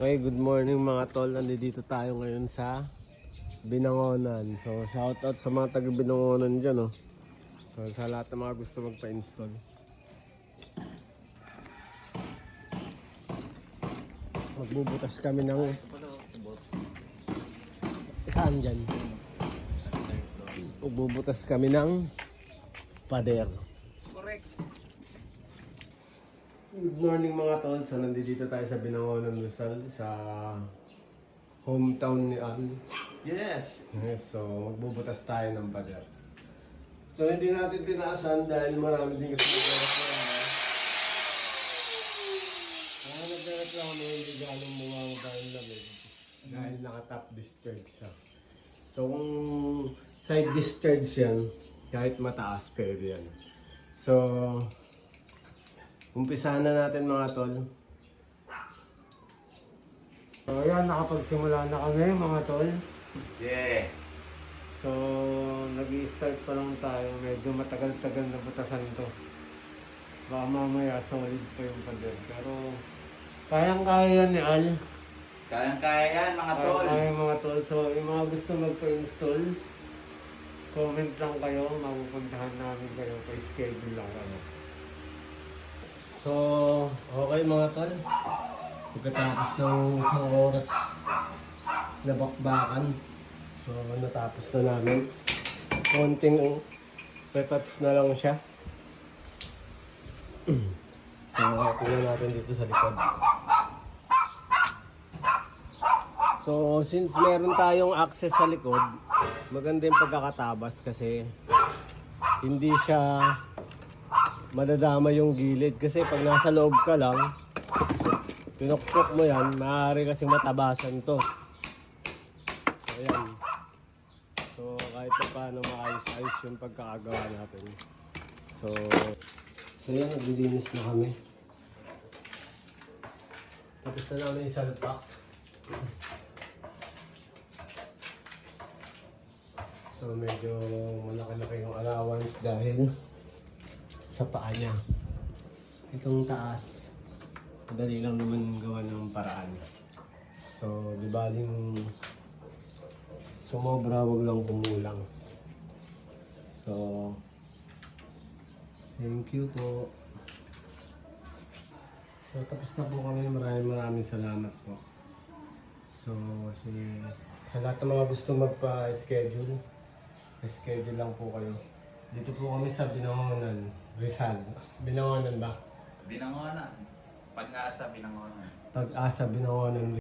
Okay, good morning mga tol. Nandito tayo ngayon sa Binangonan. So, shoutout sa mga taga Binangonan dyan, oh. So, sa lahat ng mga gusto magpa-install. Magbubutas kami ng... Saan dyan? Magbubutas kami ng pader. Correct. Good morning mga tol. So, nandito tayo sa Binangonan, Rizal, sa hometown ni Al. Yes. Yes, so magbubutas tayo ng pader. So hindi natin tinaasan dahil marami din kasi nagreklamo. Kaya nagreklamo hindi ganong bumang tayong lamig dahil naka-top discharge siya. So kung side discharge yan, kahit mataas pwede yan. So umpisahan na natin mga tol. So ayan, nakapagsimula na kami mga tol. Yeah. So, nag-i-start pa lang tayo. Medyo matagal-tagal na butasan to. Baka mamaya solid pa yung pader. Pero, kayang-kaya yan ni Al. Kayang-kaya yan mga tol. Kaya mga tol. So, yung mga gusto magpa-install, comment lang kayo. Mapupuntahan namin kayo. Pa-schedule lang kayo. So, okay mga tol. Pagkatapos ng isang oras na bakbakan. So, natapos na namin. Konting retouch na lang siya. So, tingnan natin dito sa likod. So, since meron tayong access sa likod, maganda yung pagkakatabas kasi hindi siya madadama yung gilid. Kasi pag nasa loob ka lang, pinukpok mo yan, maaari kasi matabasan to. So, ayan. So, kahit pa paano maayos-ayos yung pagkakagawa natin. So yan, naglilinis na kami. Tapos na namin yung salpak. So, medyo malaki-laki yung allowance dahil sa paa niya. Itong taas, madali lang naman gawa ng paraan. So, di baling sumobra, wag lang kumulang. So, thank you po. So, tapos na po kami. Maraming salamat po. So, sa lahat ng mga gusto magpa-schedule, schedule lang po kayo. Dito po kami sa Binangonan, Rizal. Binangonan ba? Binangonan. Pag-asa, Binangonan. Pag-asa, Binangonan.